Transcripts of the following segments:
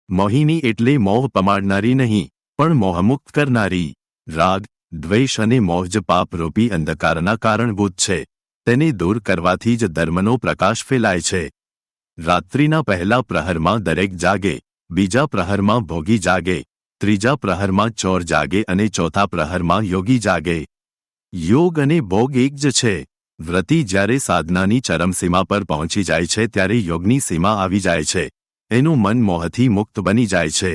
મોહિની એટલે મોહ પમાડનારી નહીં, પણ મોહમુક્ત કરનારી. રાગ, દ્વેષ અને મોહ જ પાપરૂપી અંધકારના કારણભૂત છે. તેને દૂર કરવાથી જ ધર્મનો પ્રકાશ ફેલાય છે. રાત્રિના પહેલા પ્રહરમાં દરેક જાગે, બીજા પ્રહરમાં ભોગી જાગે, ત્રીજા પ્રહરમાં ચોર જાગે અને ચોથા પ્રહરમાં યોગી જાગે. યોગ અને ભોગ એક જ છે. વ્રતી જ્યારે સાધનાની ચરમસીમા પર પહોંચી જાય છે ત્યારે યોગની સીમા આવી જાય છે. એનું મન મોહથી મુક્ત બની જાય છે.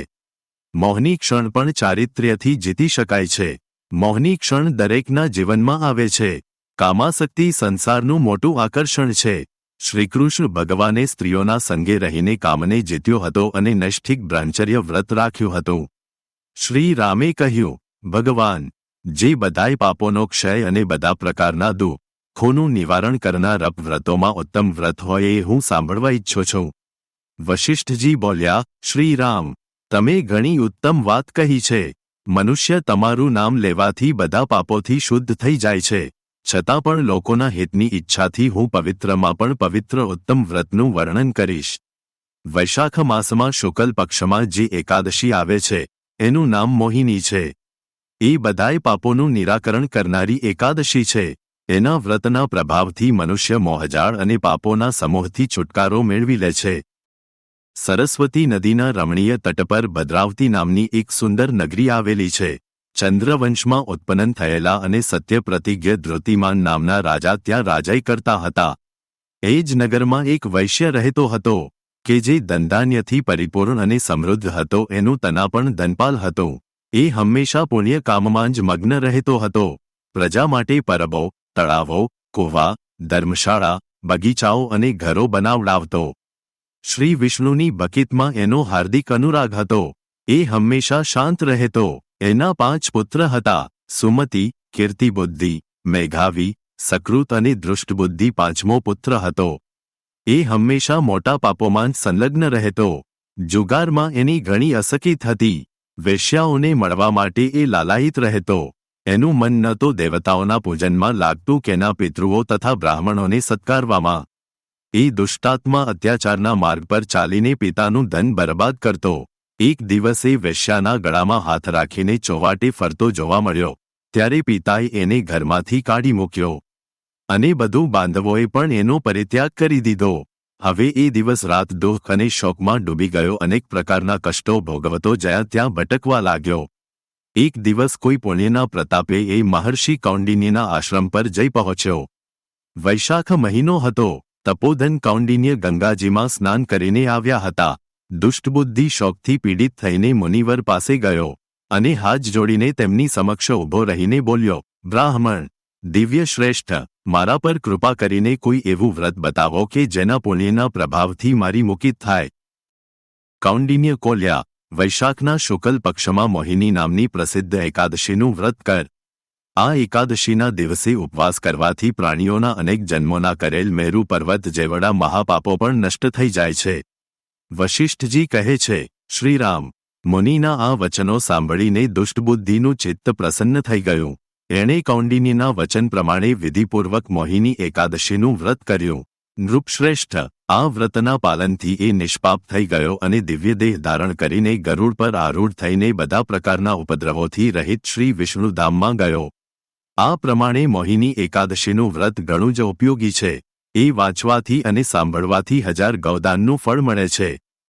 મોહની ક્ષણ પણ ચારિત્ર્યથી જીતી શકાય છે. મોહની ક્ષણ દરેકના જીવનમાં આવે છે. કામાસક્તિ સંસારનું મોટું આકર્ષણ છે. શ્રીકૃષ્ણ ભગવાને સ્ત્રીઓના સંગે રહીને કામને જીત્યો હતો અને નૈષ્ઠિક બ્રહ્મચર્ય વ્રત રાખ્યું હતું. શ્રી રામે કહ્યું, ભગવાન, જે બધાય પાપોનો ક્ષય અને બધા પ્રકારના દુઃખોનું નિવારણ કરનાર વ્રતોમાં ઉત્તમ વ્રત હોય એ હું સાંભળવા ઈચ્છું છું. વશિષ્ઠજી બોલ્યા, શ્રી રામ, તમે ઘણી ઉત્તમ વાત કહી છે. મનુષ્ય તમારું નામ લેવાથી બધા પાપોથી શુદ્ધ થઈ જાય છે. છતાં પણ લોકોના હિતની ઈચ્છાથી હું પવિત્રમાં પણ પવિત્ર ઉત્તમ વ્રતનું વર્ણન કરીશ. વૈશાખ માસમાં શુક્લ પક્ષમાં જે એકાદશી આવે છે એનું નામ મોહિની છે. એ બધાય પાપોનું નિરાકરણ કરનારી એકાદશી છે. એના વ્રતના પ્રભાવથી મનુષ્ય મોહજાળ અને પાપોના સમૂહથી છુટકારો મેળવી લે છે. સરસ્વતી નદીના રમણીય તટ પર ભદ્રાવતી નામની એક સુંદર નગરી આવેલી છે. ચંદ્રવંશમાં ઉત્પન્ન થયેલા અને સત્ય પ્રતિજ્ઞ ધૃતિમાન નામના રાજા ત્યાં રાજાઈ કરતા હતા. એ જ નગરમાં એક વૈશ્ય રહેતો હતો કે જે ધનધાન્યથી પરિપૂર્ણ અને સમૃદ્ધ હતો. એનું તના પણ ધનપાલ હતો. એ હંમેશા પુણ્ય કામમાં જ મગ્ન રહેતો હતો. પ્રજા માટે પરબો, તળાવો, કૂવા, ધર્મશાળા, બગીચાઓ અને ઘરો બનાવડાવતો. શ્રી વિષ્ણુની ભક્તિમાં એનો હાર્દિક અનુરાગ હતો. એ હંમેશા શાંત રહેતો. એના 5 પુત્ર હતા: સુમતિ, કીર્તિબુદ્ધિ, મેઘાવી, સકૃત અને દૃષ્ટબુદ્ધિ 5મો પુત્ર હતો. એ હંમેશા મોટા પાપોમાં સંલગ્ન રહેતો. જુગારમાં એની ઘણી અસકીત હતી. વેશ્યાઓને મળવા માટે એ લાલાયિત રહેતો. એનું મન ન તો દેવતાઓના પૂજનમાં લાગતું કે ના પિતૃઓ તથા બ્રાહ્મણોને સત્કારવામાં. એ દુષ્ટાત્મા અત્યાચારના માર્ગ પર ચાલીને પિતાનું ધન બરબાદ કરતો. એક દિવસે વેશ્યાના ગળામાં હાથ રાખીને ચોવાટે ફરતો જોવા મળ્યો. ત્યારે પિતાએ એને ઘરમાંથી કાઢી મૂક્યો. અને બધું બાંધવોએ પણ એનો પરિત્યાગ કરી દીધો. હવે એ દિવસ રાત દુઃખ અને શોકમાં ડૂબી ગયો. અનેક પ્રકારના કષ્ટો ભોગવતો જ્યાં ત્યાં ભટકવા લાગ્યો. એક દિવસ કોઈ પુણ્યના પ્રતાપે એ મહર્ષિ કૌંડિન્યના આશ્રમ પર જઈ પહોંચ્યો. વૈશાખ મહિનો હતો. તપોધન કૌંડિન્ય ગંગાજીમાં સ્નાન કરીને આવ્યા હતા. દુષ્ટબુદ્ધિ શોકથી પીડિત થઈને મુનિવર પાસે ગયો અને હાથ જોડીને તેમની સમક્ષ ઊભો રહીને બોલ્યો, બ્રાહ્મણ, દિવ્ય શ્રેષ્ઠ, મારા પર કૃપા કરીને કોઈ એવું વ્રત બતાવો કે જેના પુણ્યના પ્રભાવથી મારી મુક્તિ થાય. કૌંડિન્ય બોલ્યા, વૈશાખના શુક્લ પક્ષમાં મોહિની નામની પ્રસિદ્ધ એકાદશીનું વ્રત કર. આ એકાદશીના દિવસે ઉપવાસ કરવાથી પ્રાણીઓના અનેક જન્મોના કરેલ મેરુ પર્વત જેવડા મહાપાપો પણ નષ્ટ થઈ જાય છે. વશિષ્ઠજી કહે છે, શ્રીરામ, મુનિના આ વચનો સાંભળીને દુષ્ટબુદ્ધિનું ચિત્ત પ્રસન્ન થઈ ગયું. એણે કૌંડિન્યના વચન પ્રમાણે વિધિપૂર્વક મોહિની એકાદશીનું વ્રત કર્યું. નૃપશ્રેષ્ઠ, આ વ્રતના પાલનથી એ નિષ્પાપ થઈ ગયો અને દિવ્ય દેહ ધારણ કરીને ગરુડ પર આરૂઢ થઈને બધા પ્રકારના ઉપદ્રવોથી રહિત શ્રી વિષ્ણુધામમાં ગયો. આ પ્રમાણે મોહિની એકાદશીનું વ્રત ઘણું જ ઉપયોગી છે. એ વાંચવાથી અને સાંભળવાથી 1000 ગૌદાનનું ફળ મળે છે.